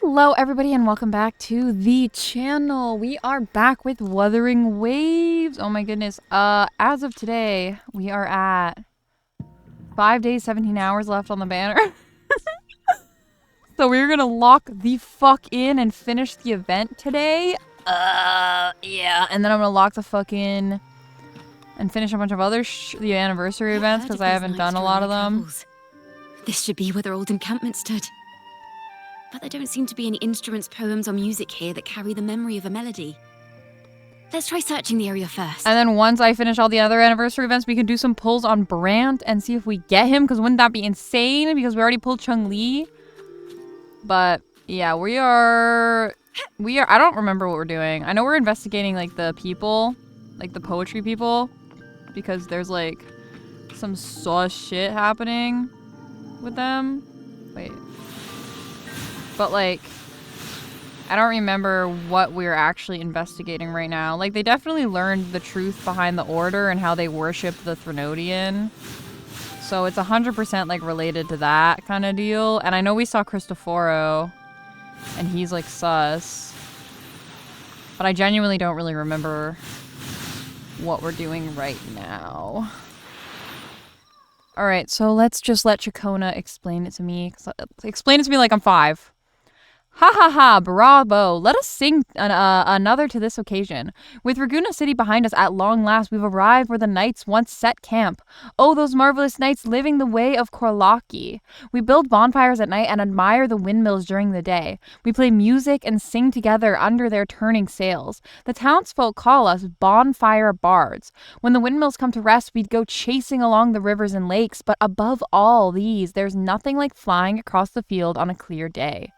Hello everybody and welcome back to the channel. We are back with Wuthering Waves. Oh my goodness. As of today, we are at 5 days, 17 hours left on the banner. So we're gonna lock the fuck in and finish the event today. Yeah. And then I'm gonna lock the fuck in and finish a bunch of other the anniversary events because I haven't done a lot of them. This should be where their old encampment stood. But there don't seem to be any instruments, poems, or music here that carry the memory of a melody. Let's try searching the area first. And then once I finish all the other anniversary events, we can do some pulls on Brandt and see if we get him, because wouldn't that be insane? Because we already pulled Chung-Li. But yeah, we are, I don't remember what we're doing. I know we're investigating like the people, like the poetry people, because there's like some sus shit happening with them. Wait. But, like, I don't remember what we're actually investigating right now. Like, they definitely learned the truth behind the Order and how they worship the Threnodian. So it's 100%, like, related to that kind of deal. And I know we saw Cristoforo, and he's, like, sus. But I genuinely don't really remember what we're doing right now. Alright, so let's just let Chacona explain it to me. Explain it to me like I'm 5. Ha ha ha, bravo. Let us sing another to this occasion. With Raguna City behind us at long last, we've arrived where the knights once set camp. Oh, those marvelous knights living the way of Korlaki. We build bonfires at night and admire the windmills during the day. We play music and sing together under their turning sails. The townsfolk call us bonfire bards. When the windmills come to rest, we'd go chasing along the rivers and lakes, but above all these, there's nothing like flying across the field on a clear day.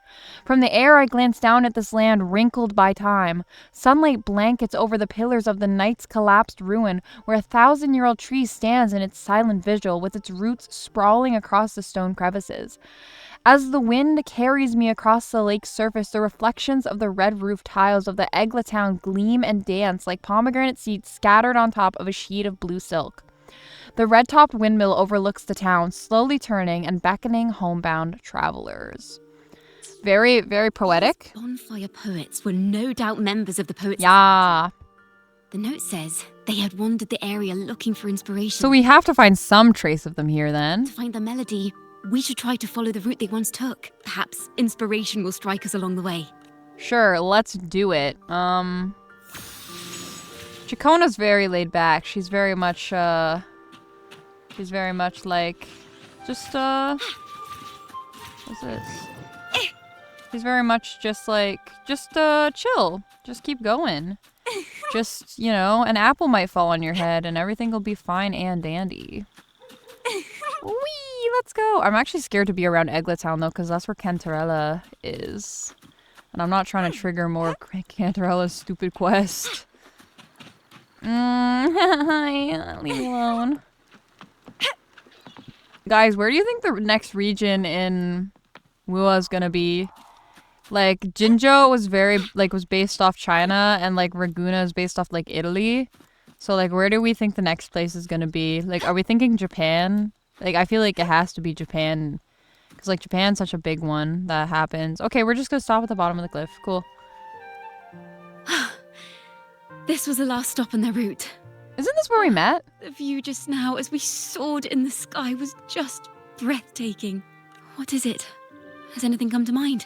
From the air I glance down at this land wrinkled by time. Sunlight blankets over the pillars of the night's collapsed ruin, where a 1,000-year-old tree stands in its silent vigil with its roots sprawling across the stone crevices. As the wind carries me across the lake's surface, the reflections of the red roof tiles of the Eglatown gleam and dance like pomegranate seeds scattered on top of a sheet of blue silk. The red-topped windmill overlooks the town, slowly turning and beckoning homebound travelers. Very, very poetic. These bonfire poets were no doubt members of the Poets Yeah. Society. The note says they had wandered the area looking for inspiration. So we have to find some trace of them here then. To find the melody, we should try to follow the route they once took. Perhaps inspiration will strike us along the way. Sure, let's do it. Chacona's very laid back. She's very much like, just, what's this? She's very much just like, chill. Just keep going. Just, you know, an apple might fall on your head and everything will be fine and dandy. Whee! Let's go! I'm actually scared to be around Eglatown though, because that's where Cantarella is. And I'm not trying to trigger more of Cantarella's stupid quest. Leave me alone. Guys, where do you think the next region in Wua is gonna be? Like, Jinzhou was based off China, and, like, Raguna is based off, like, Italy. So, like, where do we think the next place is gonna be? Like, are we thinking Japan? Like, I feel like it has to be Japan. Because, like, Japan's such a big one that happens. Okay, we're just gonna stop at the bottom of the cliff. Cool. This was the last stop on their route. Isn't this where we met? The view just now as we soared in the sky was just breathtaking. What is it? Has anything come to mind?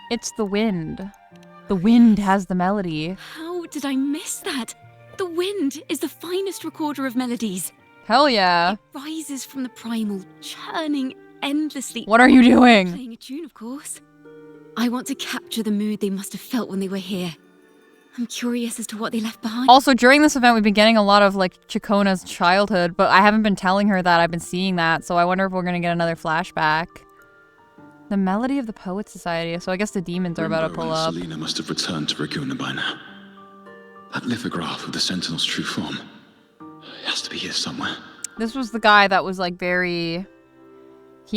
It's the wind. The wind has the melody. How did I miss that? The wind is the finest recorder of melodies. Hell yeah. It rises from the primal, churning endlessly. What are you doing? Playing a tune, of course. I want to capture the mood they must have felt when they were here. I'm curious as to what they left behind. Also, during this event, we've been getting a lot of, like, Chacona's childhood, but I haven't been telling her that I've been seeing that, so I wonder if we're gonna get another flashback. The melody of the Poets Society. So I guess the demons are about to pull up. Selena must have returned to Raguna by now. That lithograph with the Sentinel's true form. It has to be here somewhere. This was the guy that was like he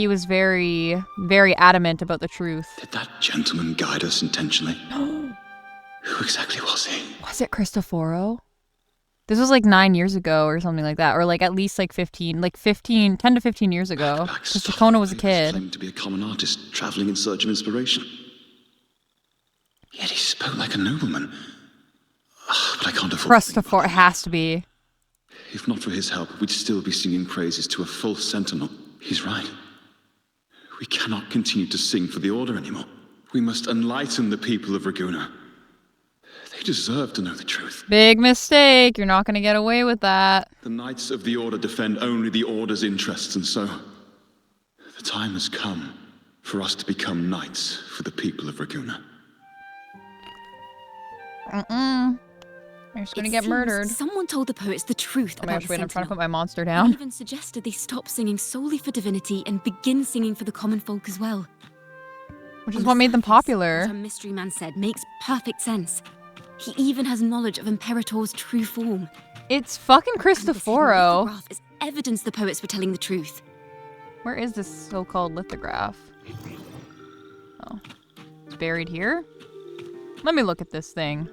was very, very adamant about the truth. Did that gentleman guide us intentionally? Who exactly was he? Was it Cristoforo? This was like 9 years ago or something like that. Or like at least like 10 to 15 years ago. Because Chacona was a kid. Claimed to be a common artist traveling in search of inspiration. Yet he spoke like a nobleman. But I can't afford to think Christopher, about it has to be. If not for his help, we'd still be singing praises to a false sentinel. He's right. We cannot continue to sing for the Order anymore. We must enlighten the people of Raguna. They deserve to know the truth. Big mistake. You're not going to get away with that. The Knights of the Order defend only the Order's interests, and so the time has come for us to become knights for the people of Raguna. You're just going to get murdered. Someone told the poets the truth Oh my about gosh, the wait, I'm trying to Sentinel. put my monster They down. even suggested they stop singing solely for divinity and begin singing for the common folk as well. Which On is the what made them surface, What popular. our mystery man said makes perfect sense. He even has knowledge of Imperator's true form. It's fucking And this hidden Cristoforo. lithograph is evidence the poets were telling the truth. Where is this so-called lithograph? Oh. It's buried here? Let me look at this thing.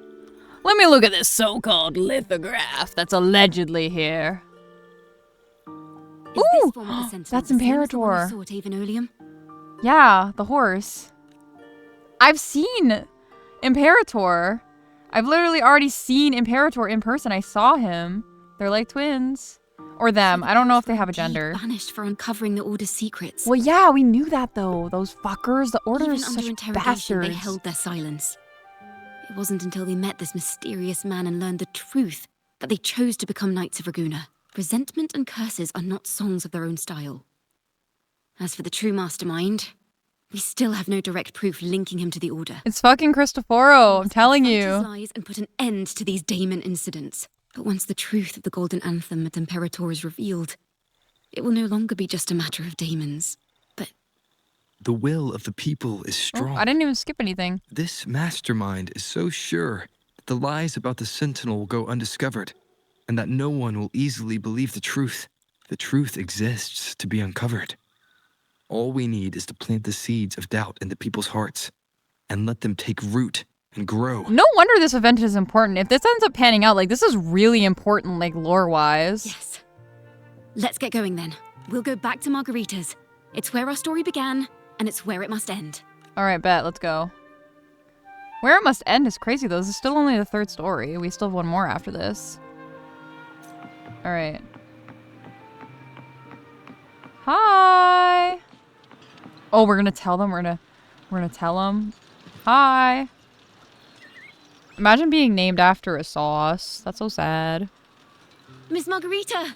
Let me look at this so-called lithograph that's allegedly here. Is Ooh, this form of the Sentinel that's the same as the one Imperator. we saw at Avenolium? Yeah, the horse. I've seen Imperator. I've literally already seen Imperator in person. I saw him. They're like twins. Or them. I don't know if they have a gender. Banished for uncovering the Order's secrets. Well, yeah, we knew that though. Those fuckers. The Order Even is under such interrogation, they bastards. held their silence. It wasn't until they met this mysterious man and learned the truth that they chose to become Knights of Raguna. Resentment and curses are not songs of their own style. As for the true mastermind, we still have no direct proof linking him to the Order. It's fucking Cristoforo. I'm telling Fight his you. lies and put an end to these Daemon incidents. But once the truth of the Golden Anthem at Imperator is revealed, it will no longer be just a matter of daemons, but The will of the people is Oh, strong. I didn't even skip anything. This mastermind is so sure that the lies about the Sentinel will go undiscovered, and that no one will easily believe the truth. The truth exists to be uncovered. All we need is to plant the seeds of doubt in the people's hearts, and let them take root and grow. No wonder this event is important. If this ends up panning out, like, this is really important, like, lore-wise. yes. Let's get going then. We'll go back to Margarita's. It's where our story began, and it's where it must end. All right, bet. Let's go. Where it must end is crazy, though. This is still only the third story. We still have one more after this. All right. Hi. Oh, we're gonna tell them. We're gonna tell them. Hi. Imagine being named after a sauce. That's so sad. Miss Margarita!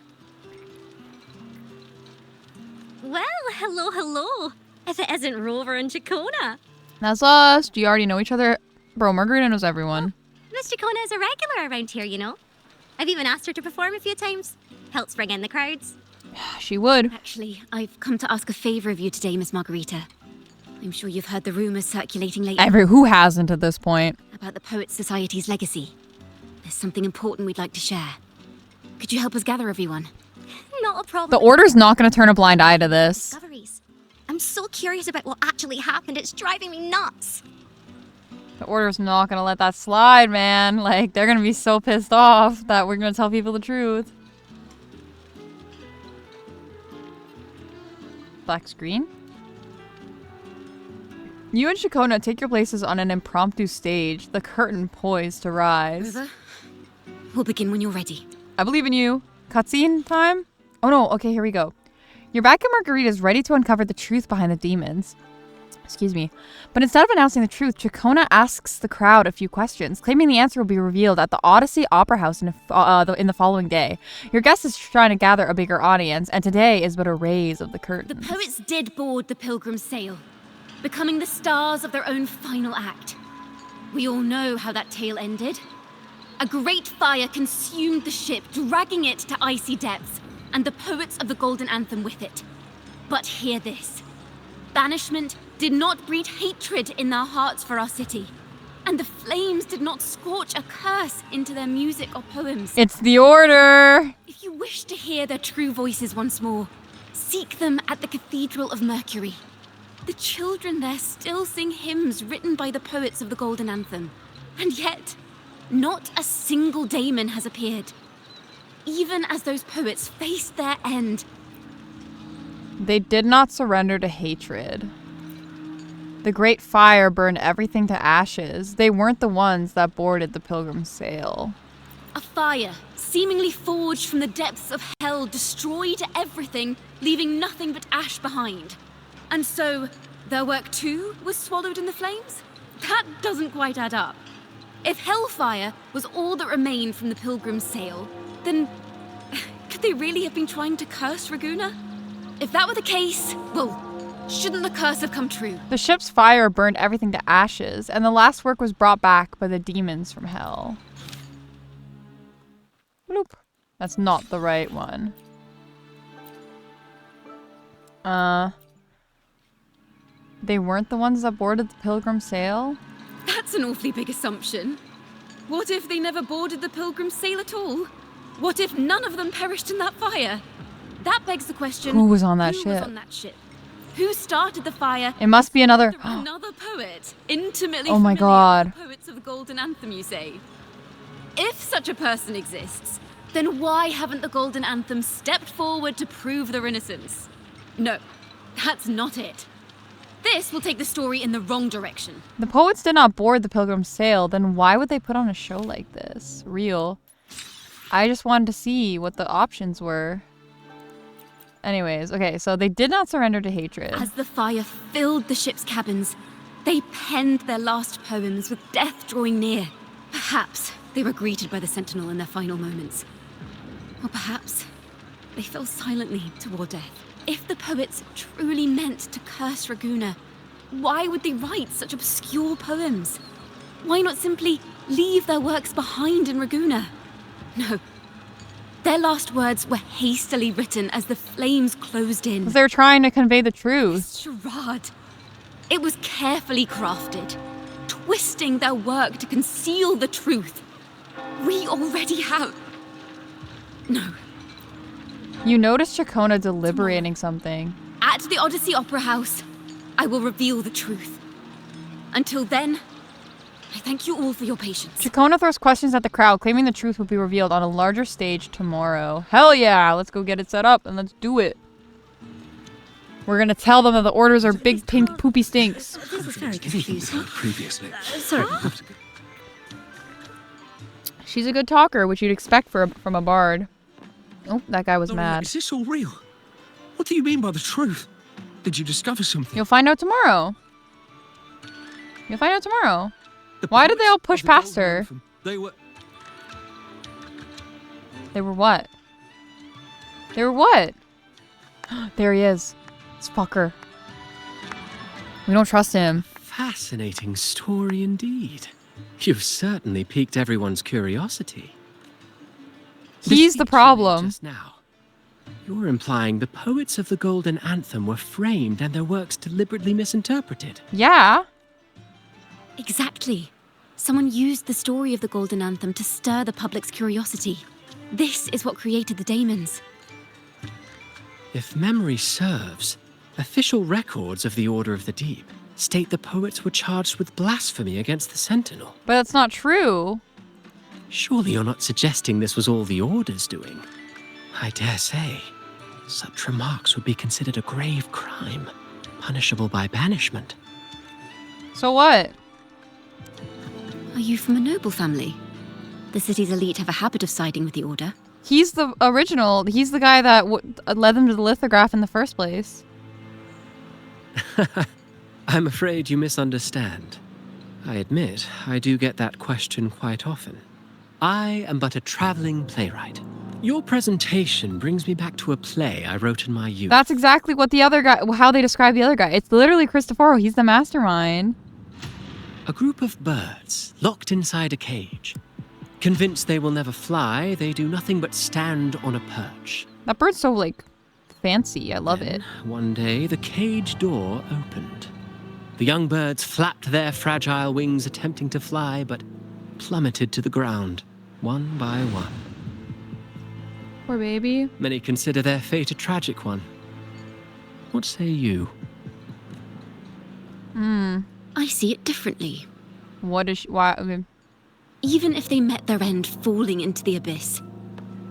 Well, hello. If it isn't Rover and Chacona. That's us. Do you already know each other? Bro, Margarita knows everyone. Miss Chacona is a regular around here, you know. I've even asked her to perform a few times. Helps bring in the crowds. She would. Actually, I've come to ask a favor of you today, Miss Margarita. I'm sure you've heard the rumors circulating lately Who hasn't at this point? about the Poets Society's legacy. There's something important we'd like to share. Could you help us gather everyone? Not a problem. The Order's not gonna turn a blind eye to this. Discoveries. I'm so curious about what actually happened. It's driving me nuts. The Order's not gonna let that slide, man. Like, they're gonna be so pissed off that we're gonna tell people the truth. Black screen? You and Chacona take your places on an impromptu stage, the curtain poised to rise. River, we'll begin when you're ready. I believe in you. Cutscene time? Oh no, okay, here we go. You're back at Margarita's, ready to uncover the truth behind the demons. Excuse me. But instead of announcing the truth, Chacona asks the crowd a few questions, claiming the answer will be revealed at the Odyssey Opera House in the following day. Your guest is trying to gather a bigger audience, and today is but a raise of the curtain. The poets did board the Pilgrim's sail, becoming the stars of their own final act. We all know how that tale ended. A great fire consumed the ship, dragging it to icy depths, and the poets of the Golden Anthem with it. But hear this. Banishment did not breed hatred in their hearts for our city, and the flames did not scorch a curse into their music or poems. It's the Order! If you wish to hear their true voices once more, seek them at the Cathedral of Mercury. The children there still sing hymns written by the poets of the Golden Anthem. And yet, not a single daemon has appeared. Even as those poets faced their end. They did not surrender to hatred. The great fire burned everything to ashes. They weren't the ones that boarded the Pilgrim's sail. A fire, seemingly forged from the depths of hell, destroyed everything, leaving nothing but ash behind. And so, their work too was swallowed in the flames? That doesn't quite add up. If hellfire was all that remained from the Pilgrim's sail, then could they really have been trying to curse Raguna? If that were the case, well, shouldn't the curse have come true? The ship's fire burned everything to ashes, and the last work was brought back by the demons from hell. Bloop. That's not the right one. They weren't the ones that boarded the Pilgrim's sail? That's an awfully big assumption. What if they never boarded the Pilgrim's sail at all? What if none of them perished in that fire? That begs the question, Who was on that who ship? was on that ship? Who started the fire? It must be another... Another poet, intimately Oh my familiar God. with the poets of the Golden Anthem, you say? If such a person exists, then why haven't the Golden Anthem stepped forward to prove their innocence? No, that's not it. This will take the story in the wrong direction. The poets did not board the Pilgrim's sail, then why would they put on a show like this? Real. I just wanted to see what the options were. Anyways, okay, so they did not surrender to hatred. As the fire filled the ship's cabins, they penned their last poems with death drawing near. Perhaps they were greeted by the Sentinel in their final moments. Or perhaps they fell silently toward death. If the poets truly meant to curse Raguna, why would they write such obscure poems? Why not simply leave their works behind in Raguna? No. Their last words were hastily written as the flames closed in. Because they were trying to convey the truth. This charade. It was carefully crafted, twisting their work to conceal the truth. We already have... No. You noticed Chacona deliberating something. At the Odyssey Opera House, I will reveal the truth. Until then, I thank you all for your patience. Chacona throws questions at the crowd, claiming the truth will be revealed on a larger stage tomorrow. Hell yeah! Let's go get it set up and let's do it. We're gonna tell them that the orders are big pink poopy stinks. This is very confusing. Previously. Sorry. She's a good talker, which you'd expect from a bard. Oh, that guy was mad. Is this all real? What do you mean by the truth? Did you discover something? You'll find out tomorrow. You'll find out tomorrow. The Why did they all poets push of the past Golden her? Anthem, they were... They were what? They were what? There he is. This fucker. We don't trust him. Fascinating story indeed. You've certainly piqued everyone's curiosity. He's the problem. Just now, you're implying the poets of the Golden Anthem were framed and their works deliberately misinterpreted. Yeah. Exactly. Someone used the story of the Golden Anthem to stir the public's curiosity. This is what created the daemons. If memory serves, official records of the Order of the Deep state the poets were charged with blasphemy against the Sentinel. But that's not true. Surely you're not suggesting this was all the Order's doing? I dare say, such remarks would be considered a grave crime, punishable by banishment. So what? Are you from a noble family? The city's elite have a habit of siding with the Order. He's the original. He's the guy that led them to the lithograph in the first place. I'm afraid you misunderstand. I admit, I do get that question quite often. I am but a traveling playwright. Your presentation brings me back to a play I wrote in my youth. That's exactly what the other guy, how they describe the other guy. It's literally Cristoforo. He's the mastermind. A group of birds locked inside a cage. Convinced they will never fly, they do nothing but stand on a perch. That bird's so, like, fancy. I love it. One day, the cage door opened. The young birds flapped their fragile wings attempting to fly, but plummeted to the ground, one by one. Poor baby. Many consider their fate a tragic one. What say you? I see it differently. What is she, why? I mean, Even if they met their end falling into the abyss,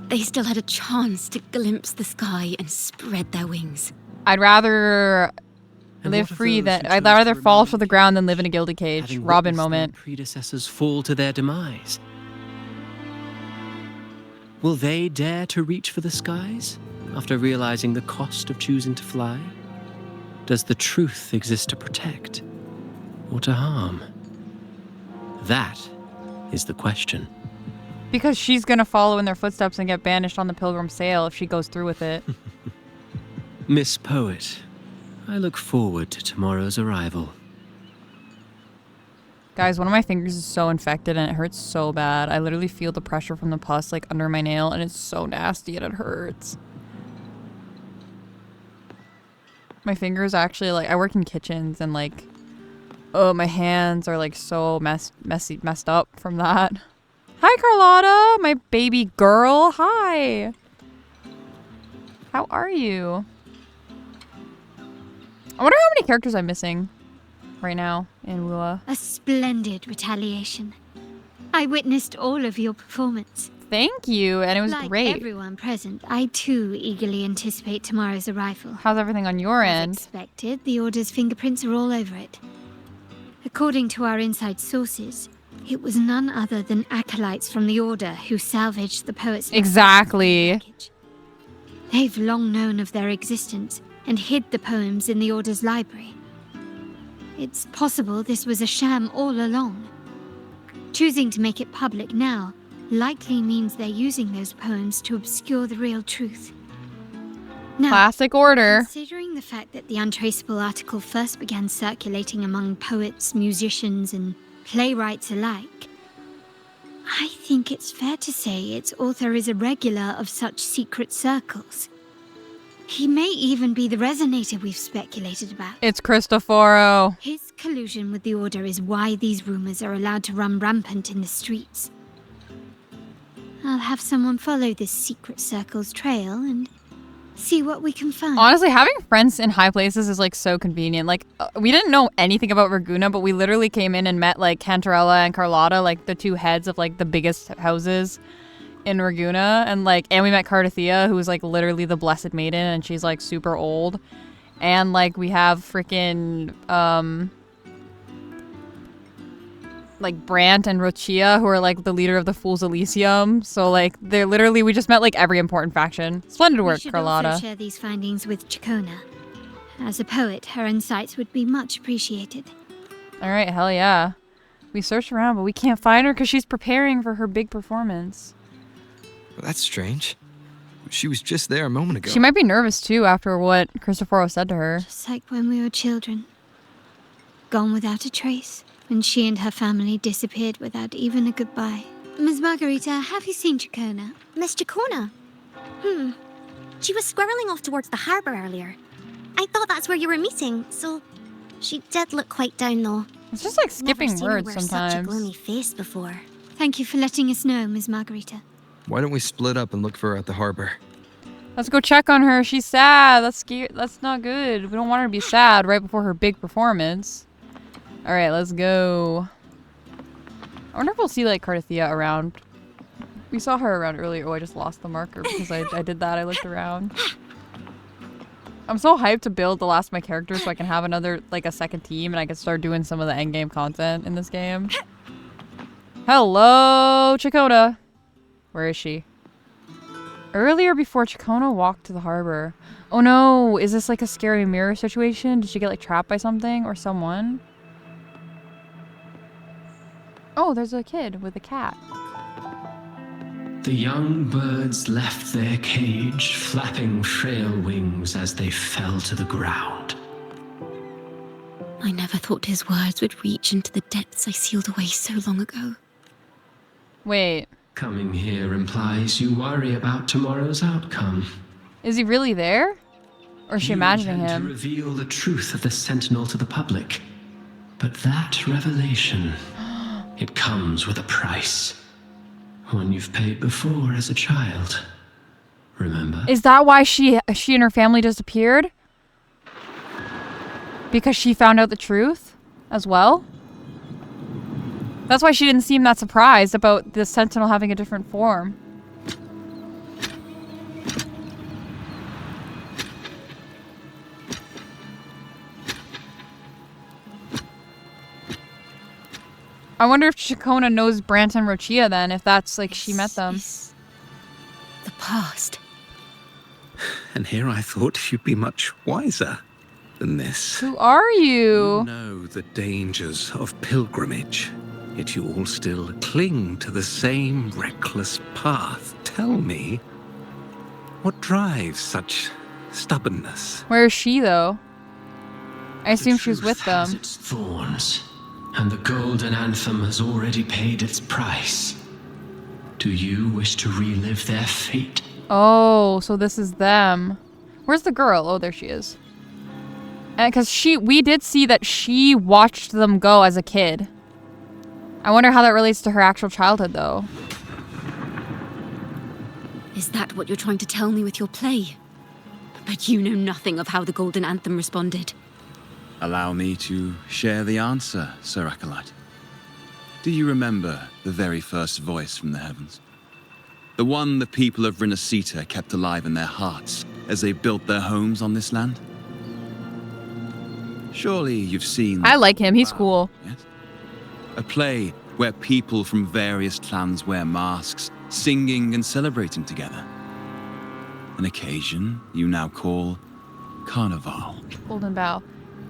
they still had a chance to glimpse the sky and spread their wings. I'd rather And Live what of free those then. who I'd chose rather to fall remain to the ground than live in a gilded cage. having Robin witnessed their moment. predecessors fall to their demise? Will they dare to reach for the skies after realizing the cost of choosing to fly? Does the truth exist to protect or to harm? That is the question. Because she's gonna follow in their footsteps and get banished on the Pilgrim Sail if she goes through with it. Miss Poet, I look forward to tomorrow's arrival. Guys, one of my fingers is so infected and it hurts so bad. I literally feel the pressure from the pus like under my nail and it's so nasty and it hurts. My fingers actually like, I work in kitchens and like, oh, my hands are like so messed up from that. Hi, Carlotta, my baby girl. Hi. How are you? I wonder how many characters I'm missing right now in Wua. A splendid retaliation. I witnessed all of your performance. Thank you, and it was Like great. everyone present, I too eagerly anticipate tomorrow's arrival. How's everything on your As end? expected, the Order's fingerprints are all over it. According to our inside sources, it was none other than acolytes from the Order who salvaged the poet's Exactly. package. They've long known of their existence and hid the poems in the Order's library. It's possible this was a sham all along. Choosing to make it public now likely means they're using those poems to obscure the real truth. Now, Classic Order. considering the fact that the untraceable article first began circulating among poets, musicians, and playwrights alike, I think it's fair to say its author is a regular of such secret circles. He may even be the resonator we've speculated about. It's Cristoforo. His collusion with the Order is why these rumors are allowed to run rampant in the streets. I'll have someone follow this secret circle's trail and see what we can find. Honestly, having friends in high places is like so convenient. Like, we didn't know anything about Raguna, but we literally came in and met like Cantarella and Carlotta, like the two heads of like the biggest houses in Raguna, and we met Cardathea, who is like literally the Blessed Maiden, and she's like super old, and like we have freaking like Brant and Rochia, who are like the leader of the Fools Elysium. So like they're literally, we just met like every important faction. Splendid work, We should Carlotta. also share these findings with Chacona. As a poet, her insights would be much appreciated. All right, hell yeah. We searched around, but we can't find her because she's preparing for her big performance. Well, that's strange. She was just there a moment ago. She might be nervous too after what Cristoforo said to her. Just like when we were children. Gone without a trace. When she and her family disappeared without even a goodbye. Ms. Margarita, have you seen Chacona? Miss Jacona? She was squirreling off towards the harbour earlier. I thought that's where you were meeting, so she did look quite down though. It's just like skipping Never seen her words wear such a sometimes. gloomy face before. Thank you for letting us know, Ms. Margarita. Why don't we split up and look for her at the harbor? Let's go check on her. She's sad. That's not good. We don't want her to be sad right before her big performance. All right, let's go. I wonder if we'll see like Cardathea around. We saw her around earlier. Oh, I just lost the marker because I did that. I looked around. I'm so hyped to build the last of my characters so I can have another, like a second team, and I can start doing some of the endgame content in this game. Hello, Chacona. Where is she? Earlier before Chacona walked to the harbor. Oh no, is this like a scary mirror situation? Did she get like trapped by something or someone? Oh, there's a kid with a cat. The young birds left their cage, flapping frail wings as they fell to the ground. I never thought his words would reach into the depths I sealed away so long ago. Wait, Coming here implies you worry about tomorrow's outcome. is he really there? Or is she You imagining intend him? to reveal the truth of the Sentinel to the public. But that revelation, it comes with a price. One you've paid before as a child. Remember? Is that why she and her family disappeared? Because she found out the truth as well? That's why she didn't seem that surprised about the Sentinel having a different form. I wonder if Chacona knows Brant and Rochia then, if that's like she met them. Is the past. And here I thought you'd be much wiser than this. Who are You you? know the dangers of pilgrimage, yet you all still cling to the same reckless path. Tell me, what drives such stubbornness? Where is she though? I assume she was with Truth has them. its thorns, and the golden anthem has already paid its price. Do you wish to relive their fate? Oh, so this is them. Where's the girl? Oh, there she is. And because we did see that she watched them go as a kid. I wonder how that relates to her actual childhood, though. Is that what you're trying to tell me with your play? But you know nothing of how the Golden Anthem responded. Allow me to share the answer, Sir Acolyte. Do you remember the very first voice from the heavens? The one the people of Rinasita kept alive in their hearts as they built their homes on this land? Surely you've seen... I like him. He's cool. Yes? A play where people from various clans wear masks, singing and celebrating together. An occasion you now call Carnival. Golden Bough.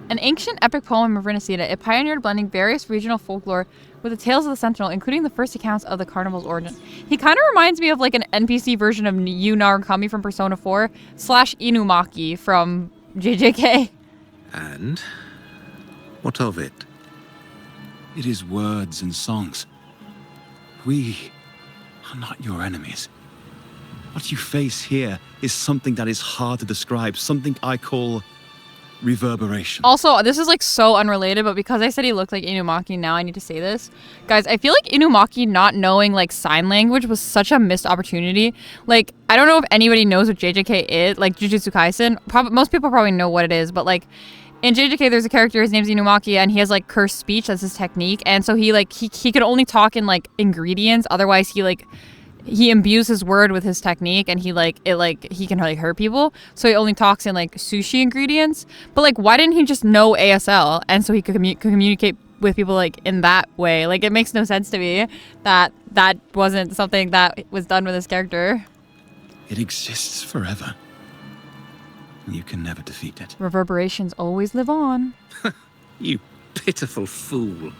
An ancient epic poem of Rinasita, it pioneered blending various regional folklore with the tales of the Sentinel, including the first accounts of the carnival's origin. He kind of reminds me of like an NPC version of Yu Narukami from Persona 4 / Inumaki from JJK. And what of it? It is words and songs. We are not your enemies. What you face here is something that is hard to describe, something I call reverberation. Also, this is like so unrelated, but because I said he looked like Inumaki, now I need to say this. Guys, I feel like Inumaki not knowing like sign language was such a missed opportunity. Like, I don't know if anybody knows what JJK is, like Jujutsu Kaisen. Most people probably know what it is, but like in JJK there's a character, his name's Inumaki, and he has like cursed speech, that's his technique. And so he could only talk in like ingredients, otherwise he imbues his word with his technique, and he can like hurt people. So he only talks in like sushi ingredients. But like, why didn't he just know ASL, and so he could communicate with people like in that way? Like, it makes no sense to me that that wasn't something that was done with his character. It exists forever. You can never defeat it. Reverberations always live on. You pitiful fool.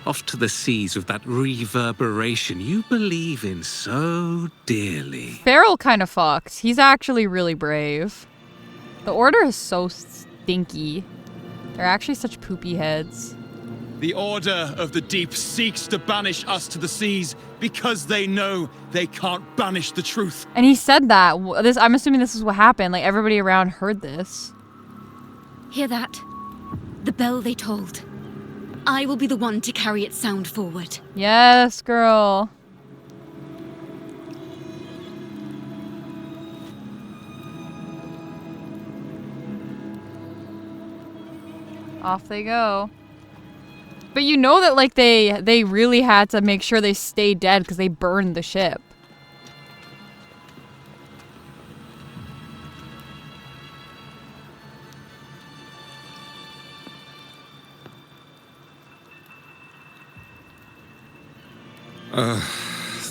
Off to the seas with that reverberation you believe in so dearly. Farrell kind of fucks. He's actually really brave. The Order is so stinky. They're actually such poopy heads. The Order of the Deep seeks to banish us to the seas because they know they can't banish the truth. And he said that. I'm assuming this is what happened. Like, everybody around heard this. Hear that? The bell they tolled. I will be the one to carry its sound forward. Yes, girl. Off they go. But you know that like they really had to make sure they stay dead because they burned the ship.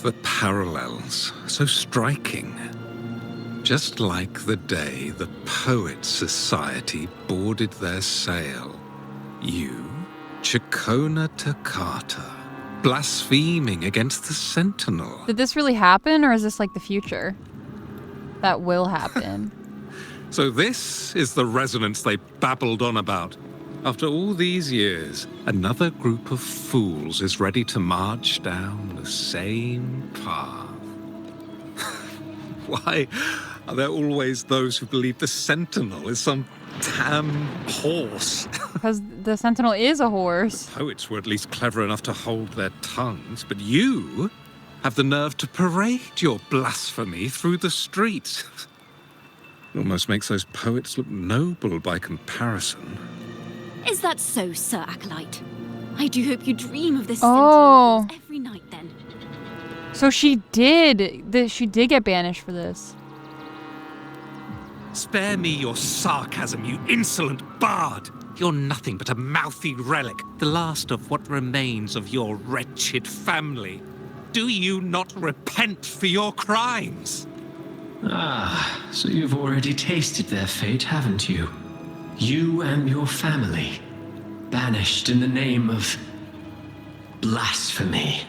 The parallels, so striking. Just like the day the Poets Society boarded their sail. You, Chacona Takata, blaspheming against the Sentinel. Did this really happen, or is this like the future? That will happen. So this is the resonance they babbled on about. After all these years, another group of fools is ready to march down the same path. Why are there always those who believe the Sentinel is some damn horse? Because the Sentinel is a horse. Poets were at least clever enough to hold their tongues, but you have the nerve to parade your blasphemy through the streets. It almost makes those poets look noble by comparison. Is that so, Sir Acolyte? I do hope you dream of this Oh. Sentinel every night then. So she did get banished for this. Spare me your sarcasm, you insolent bard! You're nothing but a mouthy relic, the last of what remains of your wretched family. Do you not repent for your crimes? Ah, so you've already tasted their fate, haven't you? You and your family, banished in the name of blasphemy.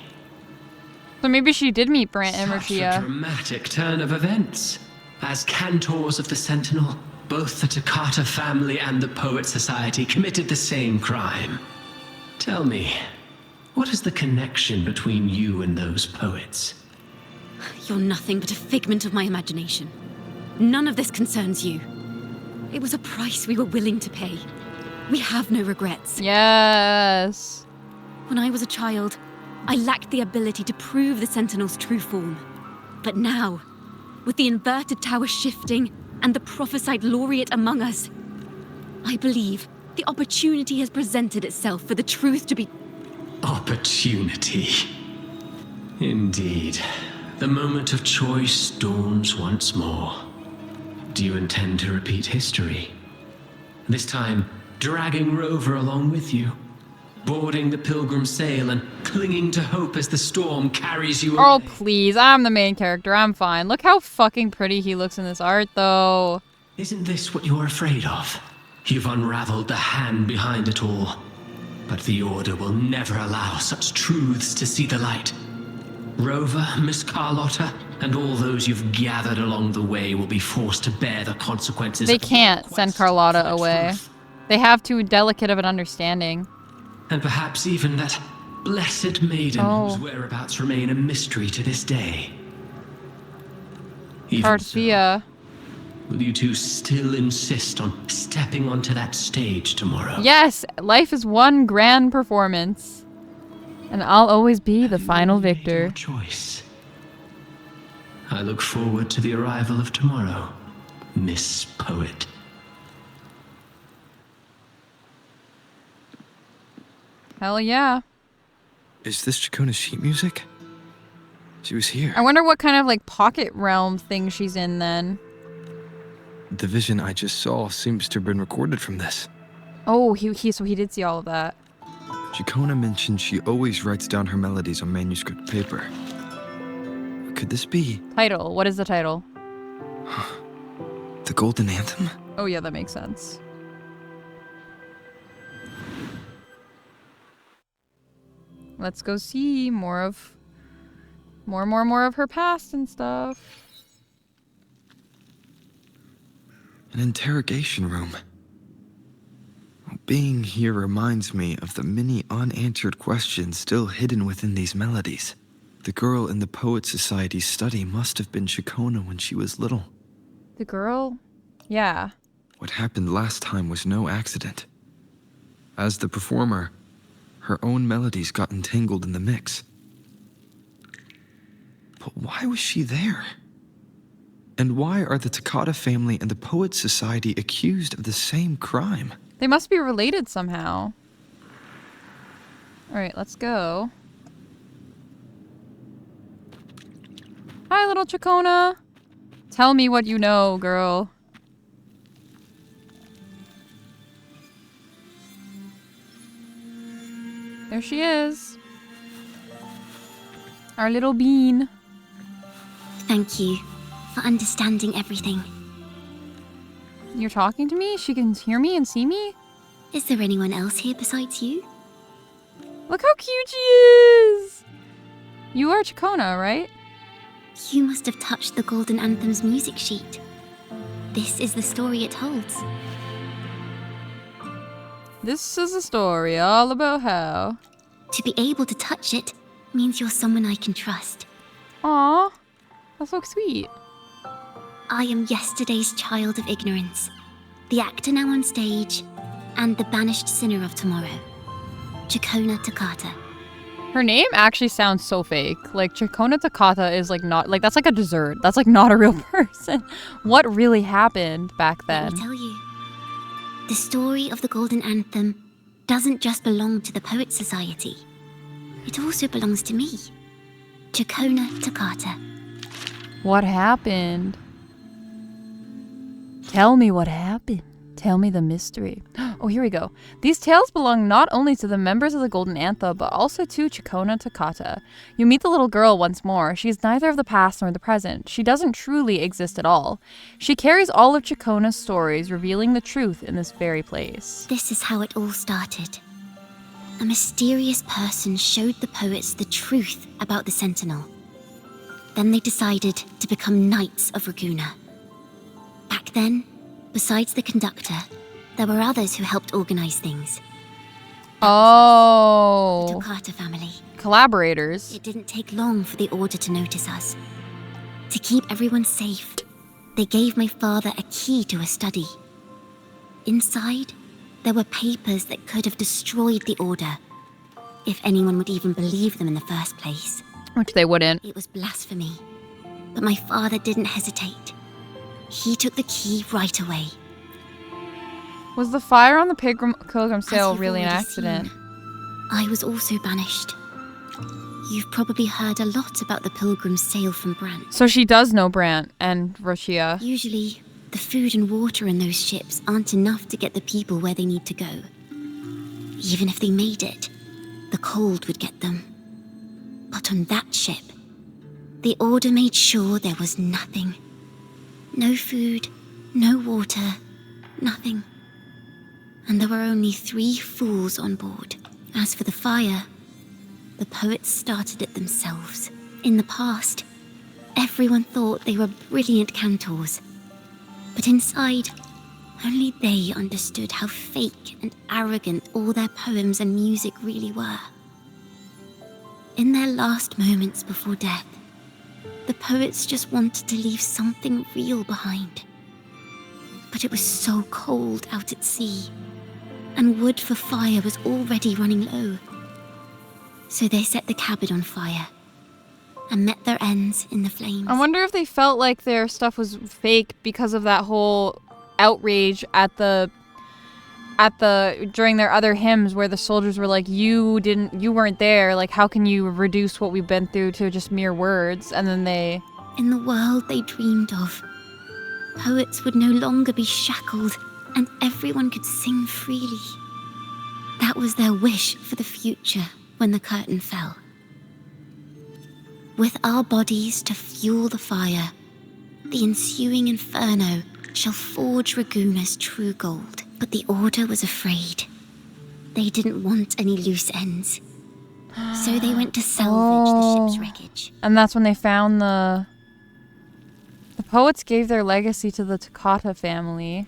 So maybe she did meet Brant and Such a Marcia. dramatic turn of events. As cantors of the Sentinel, both the Takata family and the Poet Society committed the same crime. Tell me, what is the connection between you and those poets? You're nothing but a figment of my imagination. None of this concerns you. It was a price we were willing to pay. We have no regrets. Yes. When I was a child, I lacked the ability to prove the Sentinel's true form. But now, with the inverted tower shifting and the prophesied laureate among us, I believe the opportunity has presented itself for the truth to be... Opportunity. Indeed. The moment of choice dawns once more. Do you intend to repeat history? This time, dragging Rover along with you? Boarding the pilgrim sail and clinging to hope as the storm carries you away? Oh, please. I'm the main character. I'm fine. Look how fucking pretty he looks in this art, though. Isn't this what you're afraid of? You've unraveled the hand behind it all. But the Order will never allow such truths to see the light. Rover, Miss Carlotta, and all those you've gathered along the way will be forced to bear the consequences. They can't send Carlotta away. They have too delicate of an understanding. And perhaps even that blessed maiden whose whereabouts remain a mystery to this day. Even so, Tarthea. will you two still insist on stepping onto that stage tomorrow? Yes, life is one grand performance. And I'll always be the final victor. Your choice. I look forward to the arrival of tomorrow, Miss Poet. Hell yeah. Is this Chacona's sheet music? She was here. I wonder what kind of like pocket realm thing she's in then. The vision I just saw seems to have been recorded from this. Oh, so he did see all of that. Chacona mentioned she always writes down her melodies on manuscript paper. Could this be Title. What is the title? the Golden Anthem? Oh yeah, that makes sense. Let's go see more of her past and stuff. An interrogation room. Being here reminds me of the many unanswered questions still hidden within these melodies. The girl in the Poet Society's study must have been Chacona when she was little. The girl? Yeah. What happened last time was no accident. As the performer, her own melodies got entangled in the mix. But why was she there? And why are the Takata family and the Poet Society accused of the same crime? They must be related somehow. Alright, let's go. Hi, little Chacona. Tell me what you know, girl. There she is. Our little bean. Thank you for understanding everything. You're talking to me? She can hear me and see me? Is there anyone else here besides you? Look how cute she is! You are Chacona, right? You must have touched the Golden Anthem's music sheet. This is the story it holds. This is a story all about how. To be able to touch it means you're someone I can trust. Aw, that's so sweet. I am yesterday's child of ignorance, the actor now on stage, and the banished sinner of tomorrow, Chacona Takata. Her name actually sounds so fake. Like, Chacona Takata is like not, like, that's like a dessert. That's like not a real person. What really happened back then? Let me tell you. The story of the Golden Anthem doesn't just belong to the Poet Society. It also belongs to me, Chacona Takata. What happened? Tell me what happened. Tell me the mystery. Oh, here we go. These tales belong not only to the members of the Golden Anthem, but also to Chikona Takata. You meet the little girl once more. She is neither of the past nor the present. She doesn't truly exist at all. She carries all of Chikona's stories, revealing the truth in this very place. This is how it all started. A mysterious person showed the poets the truth about the Sentinel. Then they decided to become Knights of Raguna. Back then, besides the conductor, there were others who helped organize things. Oh. The Toccata family. Collaborators. It didn't take long for the Order to notice us. To keep everyone safe, they gave my father a key to a study. Inside, there were papers that could have destroyed the Order, if anyone would even believe them in the first place. Which they wouldn't. It was blasphemy, but my father didn't hesitate. He took the key right away. Was the fire on the pilgrim As sail you've really an already accident? seen, I was also banished. You've probably heard a lot about the pilgrim's sail from Brant. So she does know Brant and Roshia. Usually, the food and water in those ships aren't enough to get the people where they need to go. Even if they made it, the cold would get them. But on that ship, the Order made sure there was nothing. No food, no water, nothing. And there were only 3 fools on board. As for the fire, the poets started it themselves. In the past, everyone thought they were brilliant cantors. But inside, only they understood how fake and arrogant all their poems and music really were. In their last moments before death, the poets just wanted to leave something real behind. But it was so cold out at sea, and wood for fire was already running low. So they set the cabin on fire, and met their ends in the flames. I wonder if they felt like their stuff was fake because of that whole outrage at the during their other hymns where the soldiers were like, you weren't there, like how can you reduce what we've been through to just mere words? And then they... In the world they dreamed of, poets would no longer be shackled and everyone could sing freely. That was their wish for the future when the curtain fell. With our bodies to fuel the fire, the ensuing inferno shall forge Raguna's true gold. But the Order was afraid. They didn't want any loose ends. So they went to salvage the ship's wreckage. And that's when they found the poets gave their legacy to the Takata family.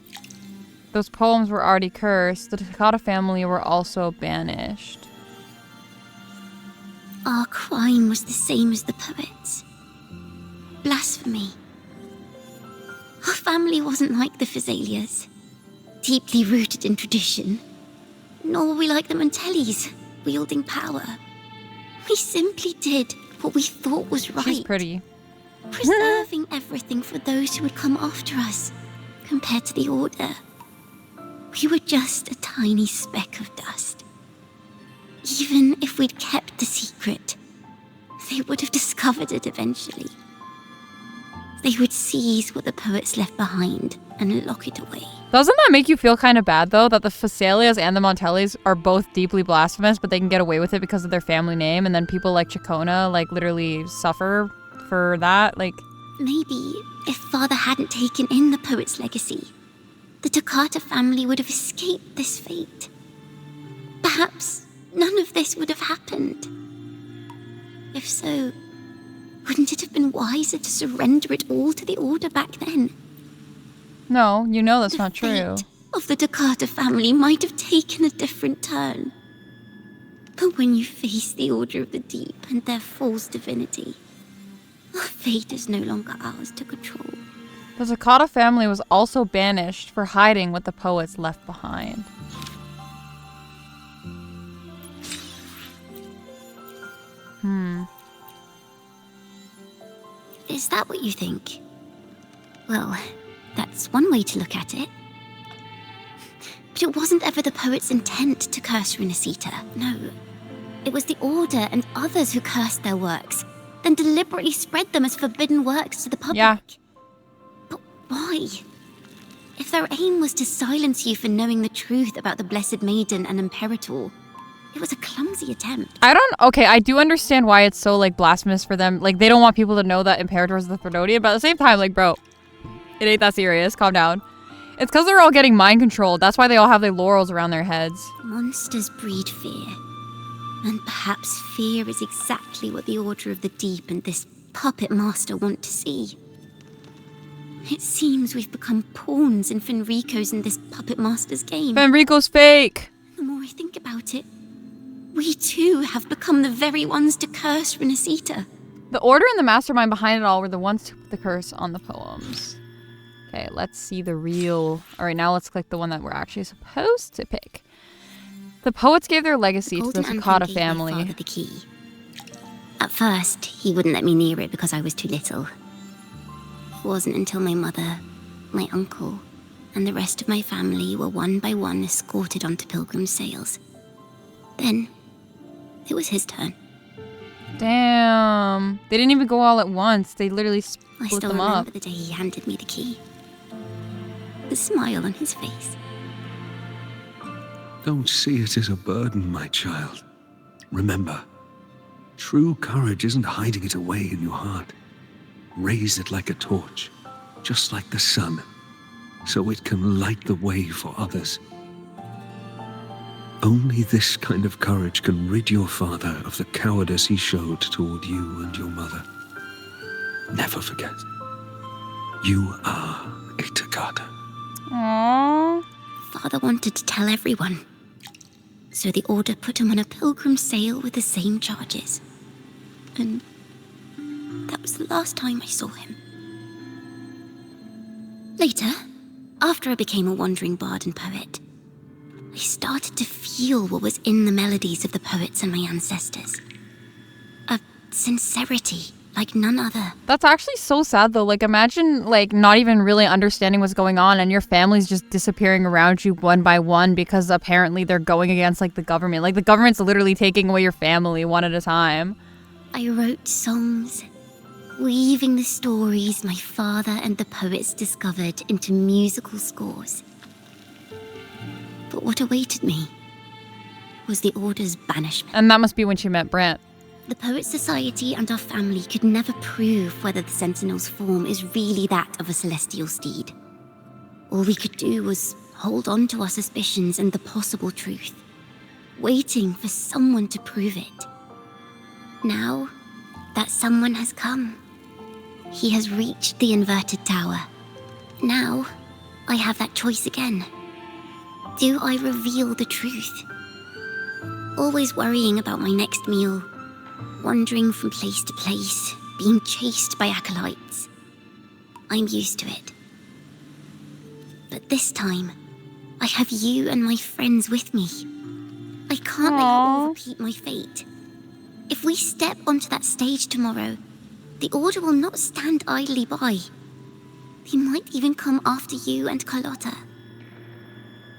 Those poems were already cursed. The Takata family were also banished. Our crime was the same as the poets. Blasphemy. Our family wasn't like the Phyzalias, deeply rooted in tradition. Nor were we like the Mantellis, wielding power. We simply did what we thought was right. She's pretty. Preserving everything for those who would come after us, compared to the Order. We were just a tiny speck of dust. Even if we'd kept the secret, they would have discovered it eventually. They would seize what the poets left behind and lock it away. Doesn't that make you feel kind of bad, though, that the Phyzalias and the Montellis are both deeply blasphemous, but they can get away with it because of their family name, and then people like Chikona, like, literally suffer for that? Like, maybe if Father hadn't taken in the poet's legacy, the Takata family would have escaped this fate. Perhaps none of this would have happened. If so, wouldn't it have been wiser to surrender it all to the Order back then? no, you know that's The not true. fate of the Takata family might have taken a different turn. But when you face the Order of the Deep and their false divinity, our fate is no longer ours to control. The Takata family was also banished for hiding what the poets left behind. Is that what you think? Well, that's one way to look at it. But it wasn't ever the poet's intent to curse Renacita, no. It was the Order and others who cursed their works, then deliberately spread them as forbidden works to the public. Yeah. But why? If their aim was to silence you for knowing the truth about the Blessed Maiden and Imperator, it was a clumsy attempt. Okay, I do understand why it's so, like, blasphemous for them. Like, they don't want people to know that Imperator is the Threnodian, but at the same time, like, bro, it ain't that serious. Calm down. It's because they're all getting mind controlled. That's why they all have their laurels around their heads. Monsters breed fear. And perhaps fear is exactly what the Order of the Deep and this puppet master want to see. It seems we've become pawns in Fenrico's and this puppet master's game. Fenrico's fake! The more I think about it, we too have become the very ones to curse Renacita. The Order and the mastermind behind it all were the ones to put the curse on the poems. Okay, let's see the real... Alright, now let's click the one that we're actually supposed to pick. The poets gave their legacy to the Takata family. My father the key. At first, he wouldn't let me near it because I was too little. It wasn't until my mother, my uncle, and the rest of my family were one by one escorted onto Pilgrim's sails. Then, it was his turn. Damn. They didn't even go all at once. They literally I split still them up. remember the day he handed me the key. The smile on his face. Don't see it as a burden, my child. Remember, true courage isn't hiding it away in your heart. Raise it like a torch, just like the sun, so it can light the way for others. Only this kind of courage can rid your father of the cowardice he showed toward you and your mother. Never forget, you are a Takata. Aww. Father wanted to tell everyone. So the Order put him on a pilgrim sail with the same charges. And that was the last time I saw him. Later, after I became a wandering bard and poet, I started to feel what was in the melodies of the poets and my ancestors. A sincerity like none other. That's actually so sad though. Like imagine like not even really understanding what's going on and your family's just disappearing around you one by one because apparently they're going against like the government. Like the government's literally taking away your family one at a time. I wrote songs, weaving the stories my father and the poets discovered into musical scores. But what awaited me was the Order's banishment. And that must be when she met Brant. The Poet Society and our family could never prove whether the Sentinel's form is really that of a celestial steed. All we could do was hold on to our suspicions and the possible truth, waiting for someone to prove it. Now, that someone has come. He has reached the inverted tower. Now, I have that choice again. Do I reveal the truth? Always worrying about my next meal, wandering from place to place, being chased by acolytes. I'm used to it. But this time, I have you and my friends with me. I can't let you all repeat my fate. If we step onto that stage tomorrow, the Order will not stand idly by. They might even come after you and Carlotta.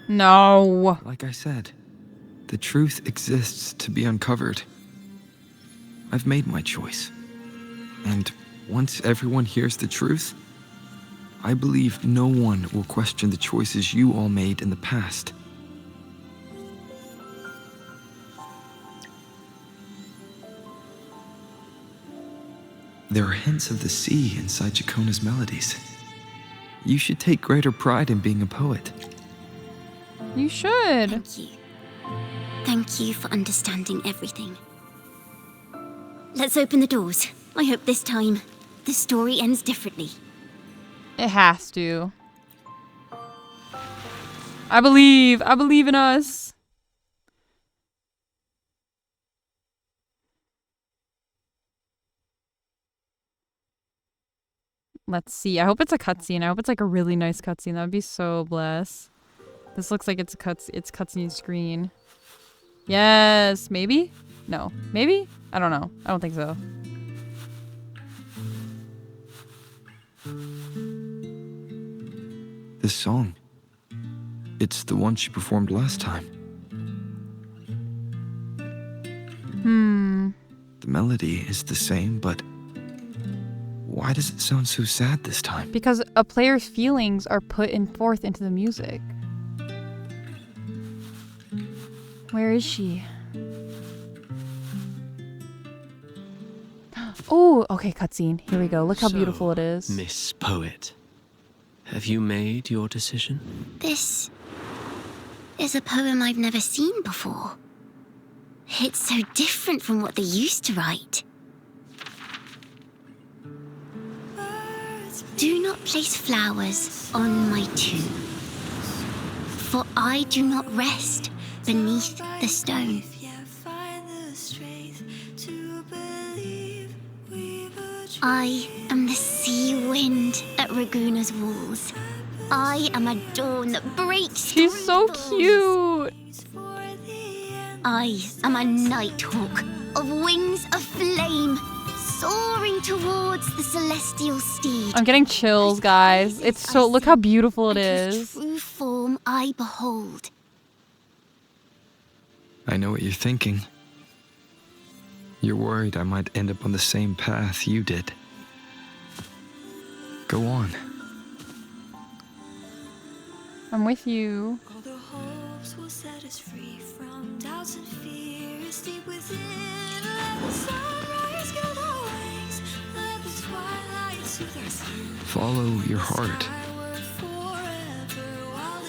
No. Like I said, the truth exists to be uncovered. I've made my choice. And once everyone hears the truth, I believe no one will question the choices you all made in the past. There are hints of the sea inside Jacona's melodies. You should take greater pride in being a poet. You should. Thank you. Thank you for understanding everything. Let's open the doors. I hope this time, the story ends differently. It has to. I believe in us. Let's see. I hope it's a cutscene. I hope it's like a really nice cutscene. That would be so bless. This looks like it's cutscene screen. Yes, maybe? No. Maybe? I don't know. I don't think so. This song. It's the one she performed last time. The melody is the same, but Why does it sound so sad this time? Because a player's feelings are put forth into the music. Where is she? Oh, okay, cutscene. Here we go. Look how beautiful it is. Miss Poet, have you made your decision? This is a poem I've never seen before. It's so different from what they used to write. Do not place flowers on my tomb, for I do not rest beneath the stone. I am the sea wind at Raguna's walls. I am a dawn that breaks. She's so cute. I am a nighthawk of wings of flame, soaring towards the celestial steed. I'm getting chills, guys. It's so, look how beautiful it is. True form I behold. I know what you're thinking. You're worried I might end up on the same path you did. Go on. I'm with you. All the hopes will set us free from doubts and fears deep within. Let the sunrise get our wings. Let the twilight soothe our skin. Follow your heart.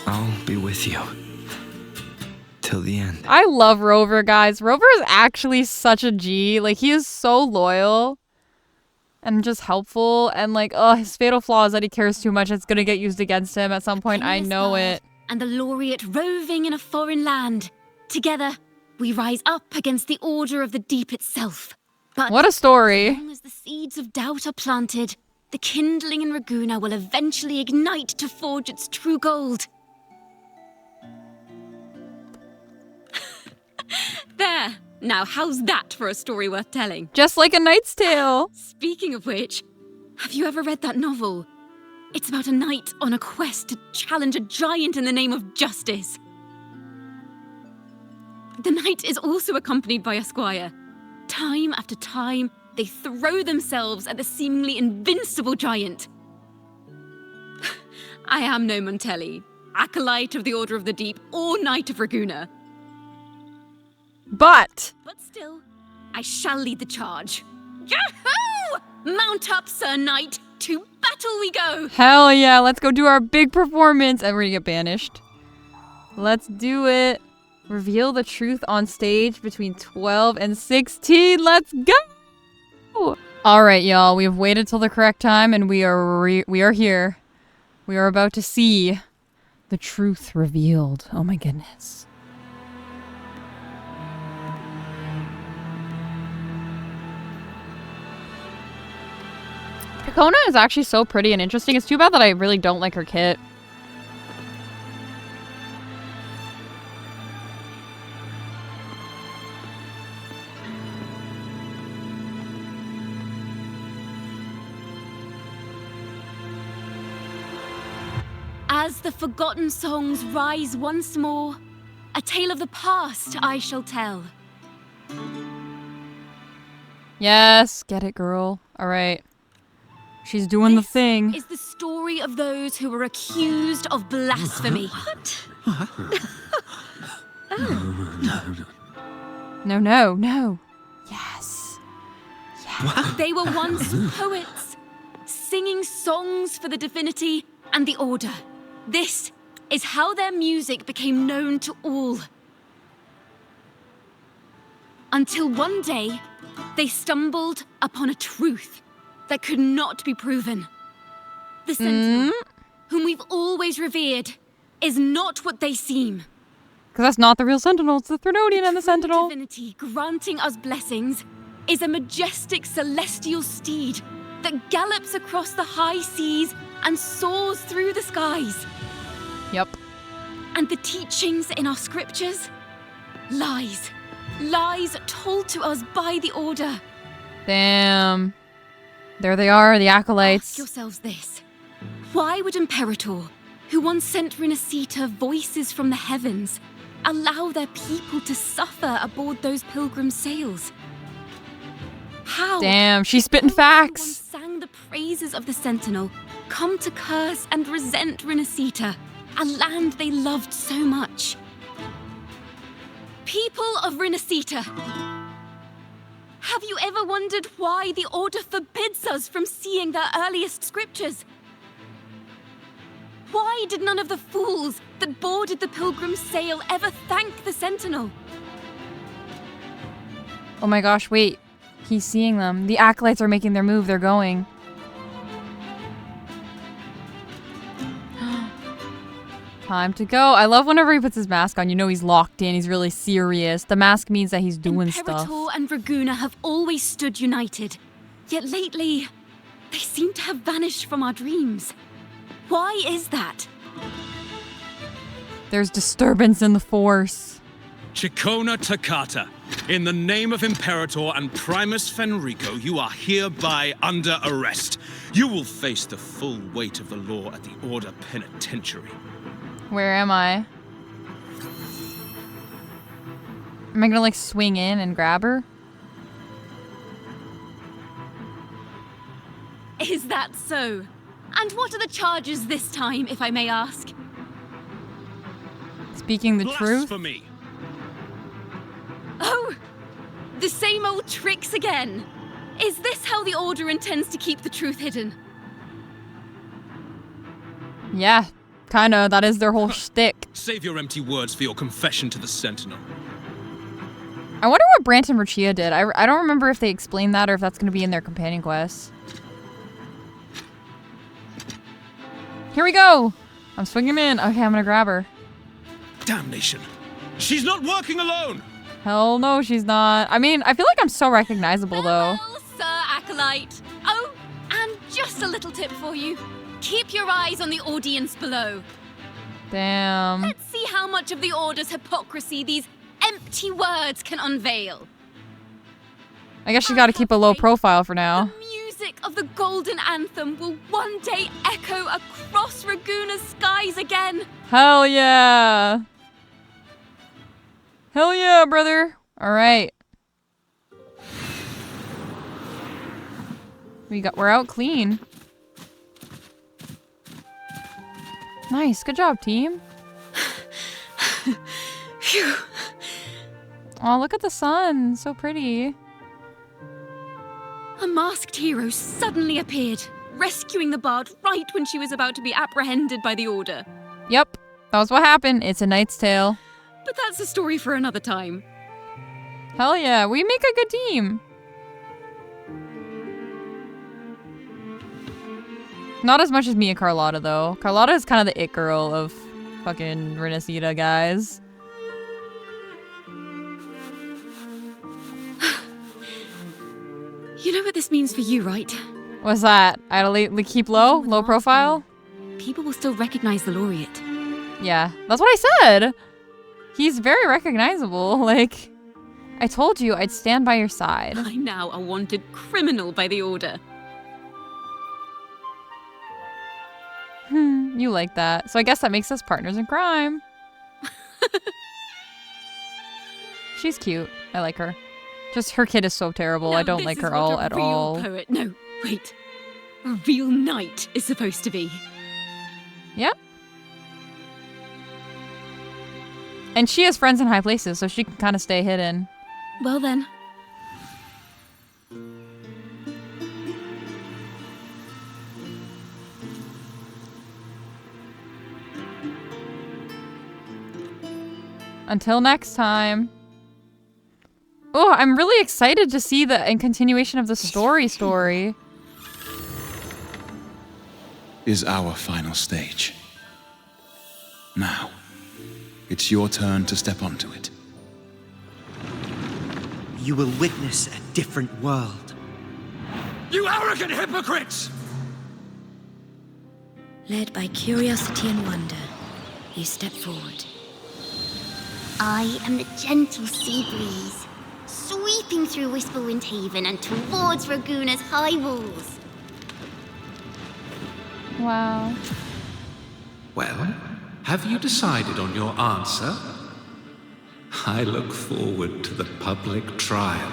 I'll be with you. Till the end. I love Rover, guys. Rover is actually such a G. Like, he is so loyal and just helpful. And like, oh, his fatal flaw is that he cares too much. It's gonna get used against him at some point. I know it. And the laureate roving in a foreign land. Together, we rise up against the order of the deep itself. But What a story. as long as the seeds of doubt are planted, the kindling in Raguna will eventually ignite to forge its true gold. There. Now, how's that for a story worth telling? Just like A Knight's Tale. Speaking of which, have you ever read that novel? It's about a knight on a quest to challenge a giant in the name of justice. The knight is also accompanied by a squire. Time after time, they throw themselves at the seemingly invincible giant. I am no Montelli, acolyte of the Order of the Deep, or Knight of Raguna. But But still, I shall lead the charge. Yahoo! Mount up, Sir Knight. To battle we go. hell yeah, let's go do our big performance. And we're gonna get banished. Let's do it. Reveal the truth on stage between 12 and 16. Let's go! All right, y'all. We have waited till the correct time, and we are here. We are about to see the truth revealed. Oh my goodness. Picona is actually so pretty and interesting. It's too bad that I really don't like her kit. As the forgotten songs rise once more, a tale of the past I shall tell. Yes, get it, girl. All right. She's doing the thing. Is the story of those who were accused of blasphemy. No. Yes. They were once poets, singing songs for the divinity and the order. This is how their music became known to all. Until one day, they stumbled upon a truth that could not be proven. The Sentinel, whom we've always revered, is not what they seem. Because that's not the real Sentinel. It's the Threnodian and the True Sentinel. divinity granting us blessings is a majestic celestial steed that gallops across the high seas and soars through the skies. Yep. And the teachings in our scriptures? Lies. Lies told to us by the Order. Damn. There they are, the Ask acolytes. yourselves this. Why would Imperator, who once sent Renacita voices from the heavens, allow their people to suffer aboard those pilgrim sails? How? Damn, she's spitting Everyone facts. sang the praises of the Sentinel come to curse and resent Renacita, a land they loved so much. People of Renacita, have you ever wondered why the Order forbids us from seeing their earliest scriptures? Why did none of the fools that boarded the Pilgrim's sail ever thank the Sentinel? Oh my gosh, wait. He's seeing them. The acolytes are making their move. They're going. Time to go. I love whenever he puts his mask on. You know he's locked in. He's really serious. The mask means that he's doing stuff. Imperator and Raguna have always stood united. Yet lately, they seem to have vanished from our dreams. Why is that? There's disturbance in the Force. Chicona Takata, in the name of Imperator and Primus Fenrico, you are hereby under arrest. You will face the full weight of the law at the Order Penitentiary. Where am I? Am I gonna like swing in and grab her? Is that so? And what are the charges this time, if I may ask? Speaking the truth? Blasphemy! Oh! The same old tricks again! Is this how the Order intends to keep the truth hidden? Yeah, kinda. That is their whole shtick. Save your empty words for your confession to the Sentinel. I wonder what Brant and Rachia did. I don't remember if they explained that or if that's gonna be in their companion quests. Here we go! I'm swinging in. Okay, I'm gonna grab her. Damnation! She's not working alone! Hell no, she's not. I mean, I feel like I'm so recognizable, though. Farewell, Sir Acolyte. Oh, and just a little tip for you. Keep your eyes on the audience below. Damn. Let's see how much of the Order's hypocrisy these empty words can unveil. I guess she gotta keep a low profile for now. The music of the Golden Anthem will one day echo across Raguna's skies again. Hell yeah. Hell yeah, brother. All right. We're out clean. Nice. Good job, team. Phew. Oh, look at the sun. So pretty. A masked hero suddenly appeared, rescuing the bard right when she was about to be apprehended by the Order. Yep. That was what happened. It's A Knight's Tale. But that's a story for another time. Hell yeah. We make a good team. Not as much as me and Carlotta, though. Carlotta is kind of the it girl of fucking Renacita, guys. You know what this means for you, right? What's that? I gotta keep low? Low profile? People will still recognize the laureate. Yeah, that's what I said. He's very recognizable. Like, I told you I'd stand by your side. I'm now a wanted criminal by the Order. You like that. So I guess that makes us partners in crime. She's cute. I like her. Just her kid is so terrible. Now I don't like her all at all. A real poet, no, wait. A real knight is supposed to be. Yep. And she has friends in high places, so she can kind of stay hidden. Well then. Until next time. Oh, I'm really excited to see the continuation of the story. Is our final stage. Now, it's your turn to step onto it. You will witness a different world. You arrogant hypocrites! Led by curiosity and wonder, you step forward. I am the gentle sea breeze, sweeping through Whisperwind Haven and towards Raguna's high walls. Wow. Well, have you decided on your answer? I look forward to the public trial.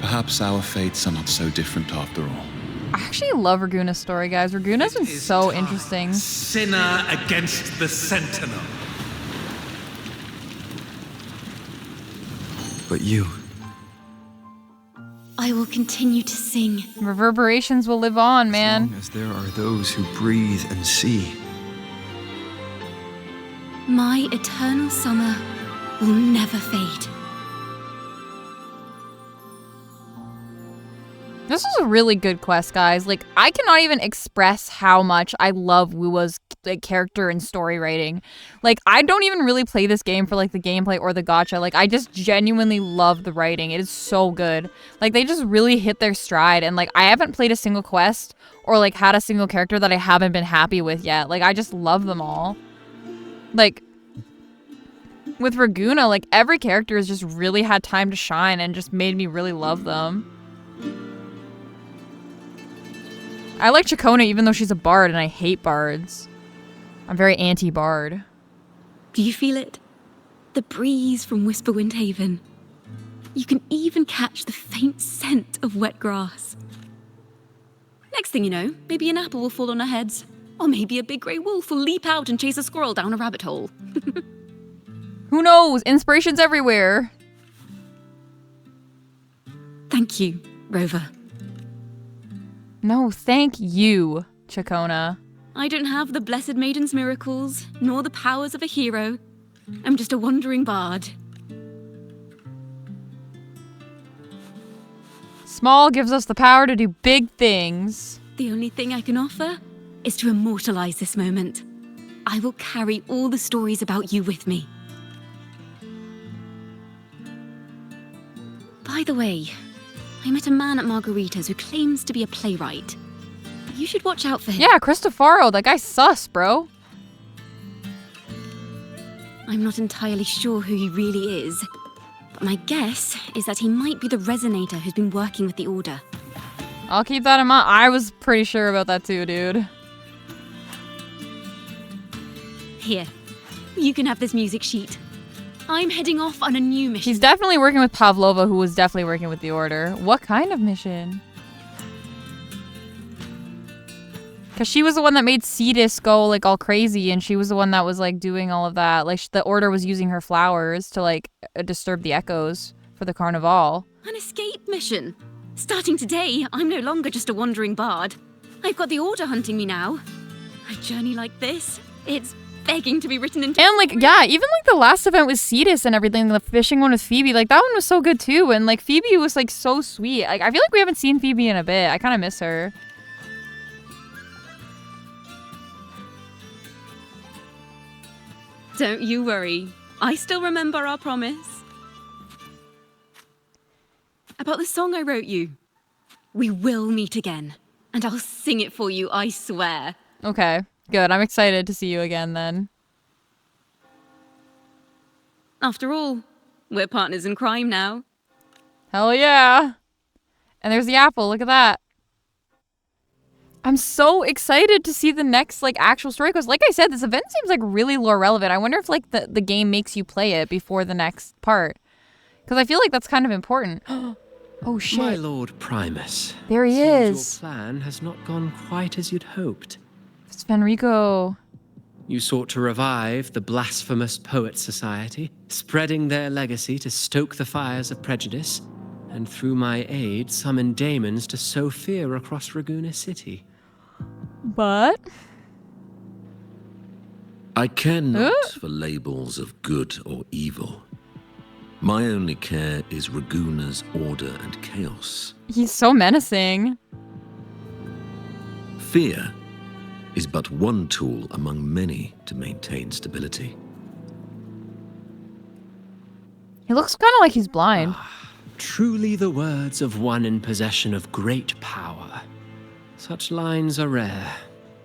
Perhaps our fates are not so different after all. I actually love Raguna's story, guys. Raguna's been so interesting. Sinner against the Sentinel. But you, I will continue to sing. Reverberations will live on, As man. long as there are those who breathe and see. My eternal summer will never fade. This is a really good quest, guys. Like, I cannot even express how much I love Wua's like character and story writing. Like, I don't even really play this game for like the gameplay or the gacha. Like, I just genuinely love the writing. It is so good. Like, they just really hit their stride. And like, I haven't played a single quest or like had a single character that I haven't been happy with yet. Like, I just love them all. Like, with Raguna, like every character has just really had time to shine and just made me really love them. I like Chacona even though she's a bard and I hate bards. I'm very anti-bard. Do you feel it? The breeze from Whisperwind Haven. You can even catch the faint scent of wet grass. Next thing you know, maybe an apple will fall on our heads. Or maybe a big grey wolf will leap out and chase a squirrel down a rabbit hole. Who knows? Inspiration's everywhere. Thank you, Rover. No, thank you, Chacona. I don't have the Blessed Maiden's miracles, nor the powers of a hero. I'm just a wandering bard. Small gives us the power to do big things. The only thing I can offer is to immortalize this moment. I will carry all the stories about you with me. By the way, I met a man at Margarita's who claims to be a playwright. You should watch out for him. Yeah, Cristofaro, that guy's sus, bro. I'm not entirely sure who he really is, but my guess is that he might be the resonator who's been working with the Order. I'll keep that in mind. I was pretty sure about that too, dude. Here, you can have this music sheet. I'm heading off on a new mission. He's definitely working with Pavlova, who was definitely working with the Order. What kind of mission? Because she was the one that made Cetus go, like, all crazy, and she was the one that was, like, doing all of that. Like, the Order was using her flowers to, like, disturb the echoes for the Carnival. An escape mission. Starting today, I'm no longer just a wandering bard. I've got the Order hunting me now. A journey like this, it's begging to be written into... And, like, yeah, even, like, the last event with Cetus and everything, the fishing one with Phoebe, like, that one was so good, too. And, like, Phoebe was, like, so sweet. Like, I feel like we haven't seen Phoebe in a bit. I kind of miss her. Don't you worry. I still remember our promise. About the song I wrote you. We will meet again. And I'll sing it for you, I swear. Okay, good. I'm excited to see you again, then. After all, we're partners in crime now. Hell yeah. And there's the apple. Look at that. I'm so excited to see the next, like, actual story. Because, like I said, this event seems, like, really lore relevant. I wonder if, like, the game makes you play it before the next part. Because I feel like that's kind of important. Oh, shit. My Lord Primus. There he Seems is. Your plan has not gone quite as you'd hoped. It's Fenrico. You sought to revive the Blasphemous Poets Society, spreading their legacy to stoke the fires of prejudice, and through my aid summon daemons to sow fear across Raguna City. But? I care not for labels of good or evil. My only care is Raguna's order and chaos. He's so menacing. Fear is but one tool among many to maintain stability. He looks kind of like he's blind. Truly the words of one in possession of great power. Such lines are rare,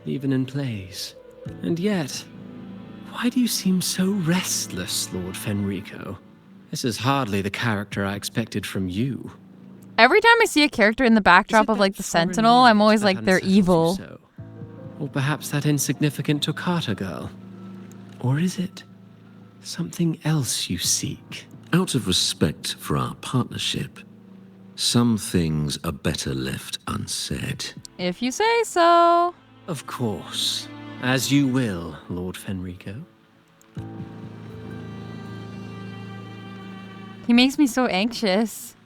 even in plays. And yet, why do you seem so restless, Lord Fenrico? This is hardly the character I expected from you. Every time I see a character in the backdrop of, like, the Sentinel, I'm always like, they're evil. So? Or perhaps that insignificant Toccata girl? Or is it something else you seek? Out of respect for our partnership, Some things are better left unsaid. If you say so. Of course. As you will, Lord Fenrico. He makes me so anxious.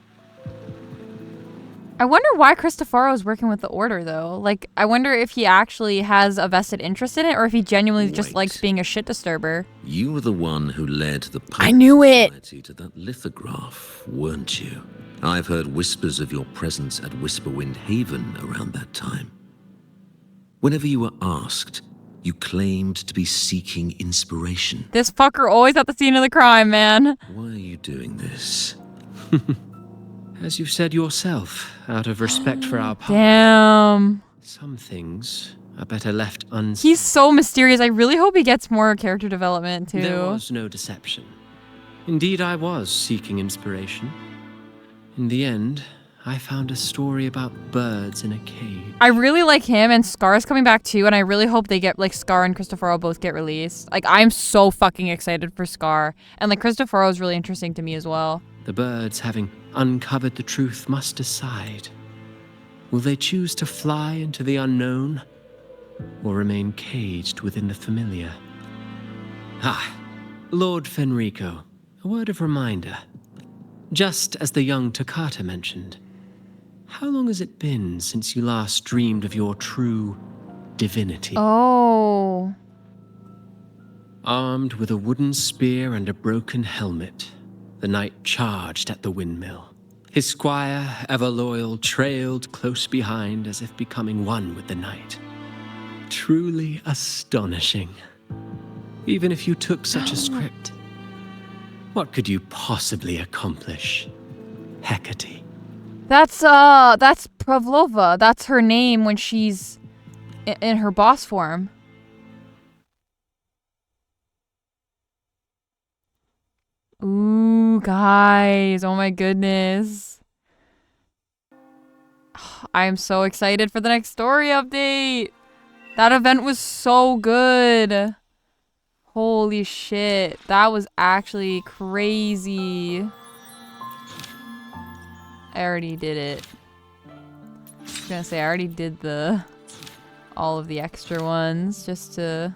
I wonder why Cristoforo is working with the Order, though. Like, I wonder if he actually has a vested interest in it, or if he genuinely just likes being a shit disturber. You were the one who led the I knew it! Society to that lithograph, weren't you? I've heard whispers of your presence at Whisperwind Haven around that time. Whenever you were asked, you claimed to be seeking inspiration. This fucker always at the scene of the crime, man. Why are you doing this? As you've said yourself, out of respect for our past. Damn. Some things are better left unsaid. He's so mysterious. I really hope he gets more character development, too. There was no deception. Indeed, I was seeking inspiration. In the end, I found a story about birds in a cage. I really like him, and Scar's coming back too, and I really hope they get, like, Scar and Cristoforo both get released. Like, I'm so fucking excited for Scar. And, like, Cristoforo is really interesting to me as well. The birds, having uncovered the truth, must decide. Will they choose to fly into the unknown, or remain caged within the familiar? Ah, Lord Fenrico, a word of reminder. Just as the young Toccata mentioned, how long has it been since you last dreamed of your true divinity? Oh. Armed with a wooden spear and a broken helmet, the knight charged at the windmill. His squire, ever loyal, trailed close behind as if becoming one with the knight. Truly astonishing. Even if you took such a script, what could you possibly accomplish, Hecate? That's Pavlova. That's her name when she's in her boss form. Ooh, guys. Oh my goodness. I am so excited for the next story update. That event was so good. Holy shit. That was actually crazy. I already did it. I was gonna say, I already did all of the extra ones just to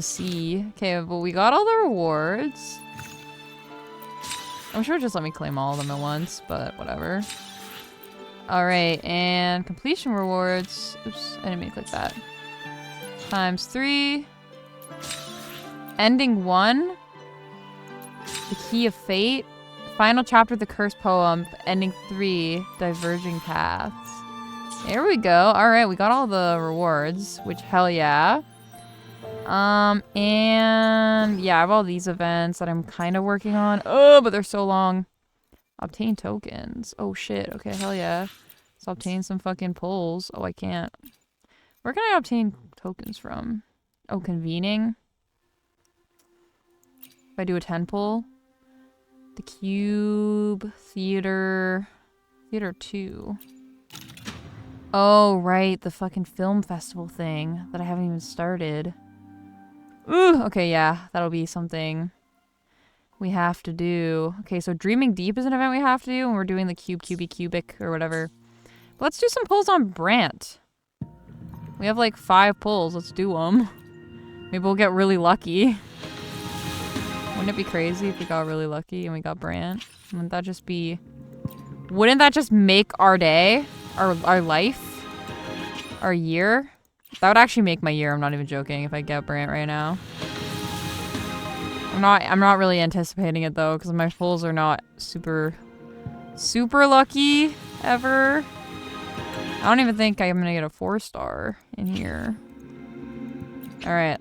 see. Okay, but we got all the rewards. I'm sure it just let me claim all of them at once, but whatever. Alright, and completion rewards. Oops, I didn't mean to click that. ×3. Ending 1. The Key of Fate. Final chapter of the Cursed Poem. Ending 3. Diverging Paths. There we go. Alright, we got all the rewards, which hell yeah. And yeah, I have all these events that I'm kind of working on. Oh, but they're so long. Obtain tokens. Oh shit. Okay, hell yeah. Let's obtain some fucking pulls. Oh, I can't. Where can I obtain tokens from? Oh, convening. If I do a 10 pull. The Cube. Theater. Theater 2. Oh, right. The fucking film festival thing that I haven't even started. Ooh, okay, yeah. That'll be something we have to do. Okay, so Dreaming Deep is an event we have to do, and we're doing the cubic, or whatever. But let's do some pulls on Brant. We have like 5 pulls. Let's do them. Maybe we'll get really lucky. Wouldn't it be crazy if we got really lucky and we got Brant? Wouldn't that just be... Wouldn't that just make our day? Our life? Our year? That would actually make my year. I'm not even joking if I get Brant right now. I'm not really anticipating it though, because my pulls are not super lucky ever. I don't even think I'm gonna get a 4-star in here. Alright.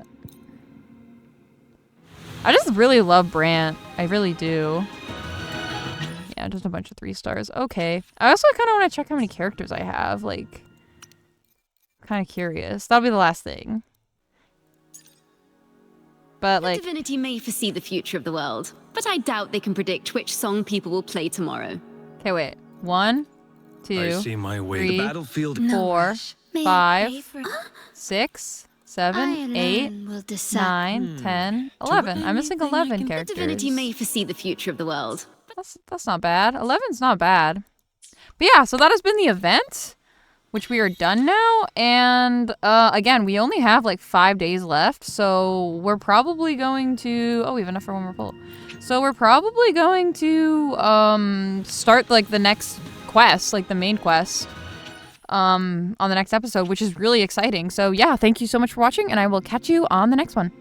I just really love Brant. I really do. Yeah, just a bunch of 3 stars. Okay. I also kind of want to check how many characters I have. Like, kind of curious. That'll be the last thing. But like, Divinity may foresee the future of the world, but I doubt they can predict which song people will play tomorrow. Okay, wait. 1, 2, I see my way. 3, The battlefield. 4, 5, 6, 7, I 8, alone will decide. 9, 10, 11. I'm missing 11 The characters. Divinity may foresee the future of the world, but That's not bad. 11's not bad. But yeah, so that has been the event, which we are done now. And again, we only have like 5 days left, so we're probably going to. Oh, we have enough for one more pull. So we're probably going to start like the next quest, like the main quest, on the next episode, which is really exciting. So yeah, thank you so much for watching, and I will catch you on the next one.